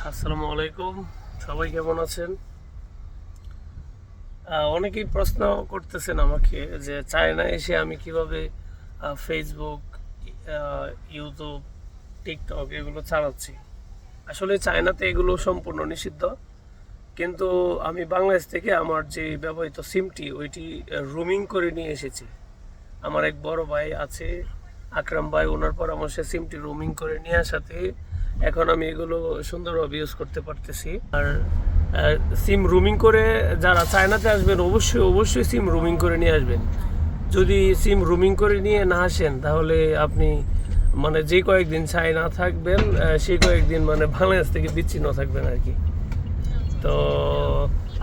আসসালামু আলাইকুম। সবাই কেমন আছেন? অনেকেই প্রশ্ন করতেছেন আমাকে যে চায়নায় এসে আমি কিভাবে ফেসবুক, ইউটিউব, টিকটক এগুলো চালাচ্ছি। আসলে চায়নাতে এগুলো সম্পূর্ণ নিষিদ্ধ, কিন্তু আমি বাংলাদেশ থেকে আমার যে ব্যবহৃত সিমটি ওইটি রুমিং করে নিয়ে এসেছি। আমার এক বড় ভাই আছে, আকরাম ভাই, ওনার পরামর্শে সিমটি রুমিং করে নিয়ে আসাতে এখন আমি এগুলো সুন্দরভাবে ইউজ করতে পারতেছি। আর সিম রুমিং করে যারা চায়নাতে আসবেন অবশ্যই অবশ্যই সিম রুমিং করে নিয়ে আসবেন। যদি সিম রুমিং করে নিয়ে না আসেন তাহলে আপনি মানে যে কয়েকদিন চায়না থাকবেন সেই কয়েকদিন মানে বাংলাদেশ থেকে বিচ্ছিন্ন থাকবেন আর কি। তো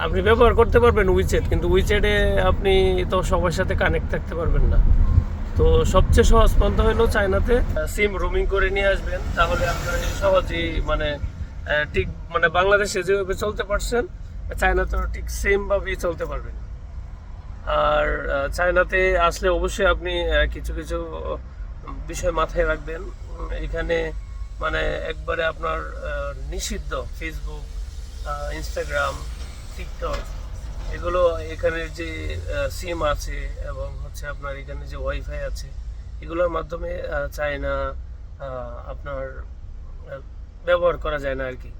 আপনি ব্যবহার করতে পারবেন উইচ্যাট, কিন্তু উইচ্যাটে আপনি তো সবার সাথে কানেক্ট থাকতে পারবেন না। তো সবচেয়ে সহজ পন্থা হলো চায়নাতে সিম রোমিং করে নিয়ে আসবেন, তাহলে আপনার সহজেই মানে ঠিক মানে বাংলাদেশে যেভাবে চলতে পারছেন চায়নাতেও ঠিক সেম ভাবেই চলতে পারবেন। আর চায়নাতে আসলে অবশ্যই আপনি কিছু কিছু বিষয় মাথায় রাখবেন। এখানে মানে একবারে আপনার নিষিদ্ধ ফেসবুক, ইনস্টাগ্রাম, টিকটক এগুলো। এখানের যে সিম আছে এবং হচ্ছে আপনার এখানে যে ওয়াইফাই আছে এগুলোর মাধ্যমে চায়না আপনার ব্যবহার করা যায় না আর কি।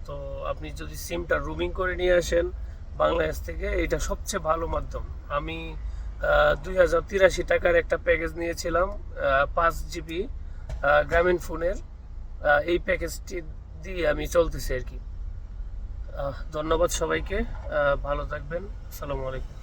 তো আপনি যদি সিমটা রুমিং করে নিয়ে আসেন বাংলাদেশ থেকে, এটা সবচেয়ে ভালো মাধ্যম। আমি 2083 টাকার একটা প্যাকেজ নিয়েছিলাম, 5 জিবি গ্রামীণ ফোনের। এই প্যাকেজটি দিয়ে আমি চলতেছি আর কি। ধন্যবাদ সবাইকে, ভালো থাকবেন। আসসালামু আলাইকুম।